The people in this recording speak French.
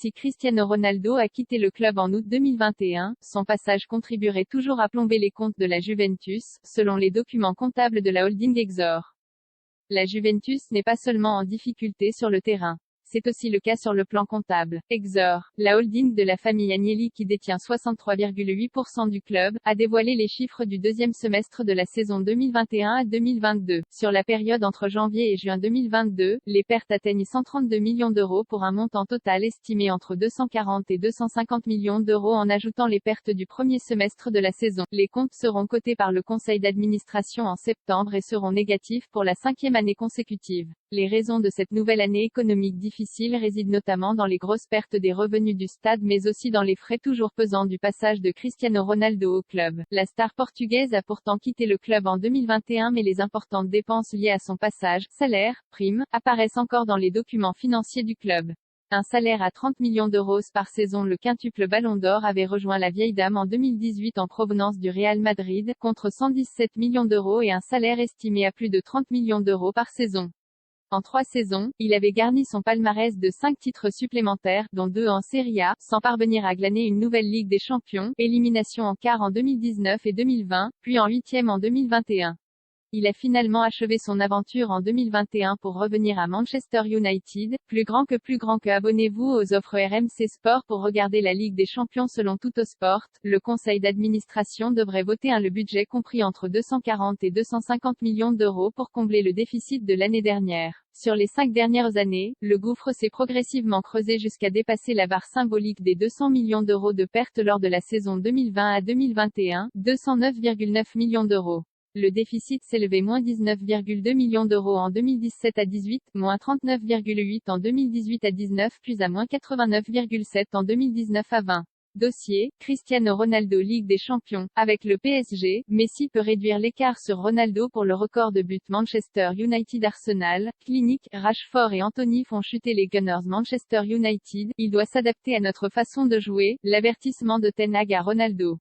Si Cristiano Ronaldo a quitté le club en août 2021, son passage contribuerait toujours à plomber les comptes de la Juventus, selon les documents comptables de la holding Exor. La Juventus n'est pas seulement en difficulté sur le terrain. C'est aussi le cas sur le plan comptable. Exor, la holding de la famille Agnelli qui détient 63,8% du club, a dévoilé les chiffres du deuxième semestre de la saison 2021 à 2022. Sur la période entre janvier et juin 2022, les pertes atteignent 132 millions d'euros pour un montant total estimé entre 240 et 250 millions d'euros en ajoutant les pertes du premier semestre de la saison. Les comptes seront cotés par le conseil d'administration en septembre et seront négatifs pour la 5e année consécutive. Les raisons de cette nouvelle année économique difficile résident notamment dans les grosses pertes des revenus du stade mais aussi dans les frais toujours pesants du passage de Cristiano Ronaldo au club. La star portugaise a pourtant quitté le club en 2021 mais les importantes dépenses liées à son passage, salaires, primes, apparaissent encore dans les documents financiers du club. Un salaire à 30 millions d'euros par saison. Le quintuple Ballon d'Or avait rejoint la vieille dame en 2018 en provenance du Real Madrid, contre 117 millions d'euros et un salaire estimé à plus de 30 millions d'euros par saison. En 3 saisons, il avait garni son palmarès de 5 titres supplémentaires, dont 2 en Serie A, sans parvenir à glaner une nouvelle Ligue des Champions, élimination en quart en 2019 et 2020, puis en 8e en 2021. Il a finalement achevé son aventure en 2021 pour revenir à Manchester United, plus grand que abonnez-vous aux offres RMC Sport pour regarder la Ligue des Champions selon Tuttosport. Le conseil d'administration devrait voter le budget compris entre 240 et 250 millions d'euros pour combler le déficit de l'année dernière. Sur les 5 dernières années, le gouffre s'est progressivement creusé jusqu'à dépasser la barre symbolique des 200 millions d'euros de pertes lors de la saison 2020 à 2021, 209,9 millions d'euros. Le déficit s'élevait moins 19,2 millions d'euros en 2017 à 18, moins 39,8 en 2018 à 19 puis à moins 89,7 en 2019 à 20. Dossier, Cristiano Ronaldo Ligue des Champions. Avec le PSG, Messi peut réduire l'écart sur Ronaldo pour le record de buts. Manchester United Arsenal, Clinique, Rashford et Anthony font chuter les Gunners. Manchester United, il doit s'adapter à notre façon de jouer, l'avertissement de Ten Hag à Ronaldo.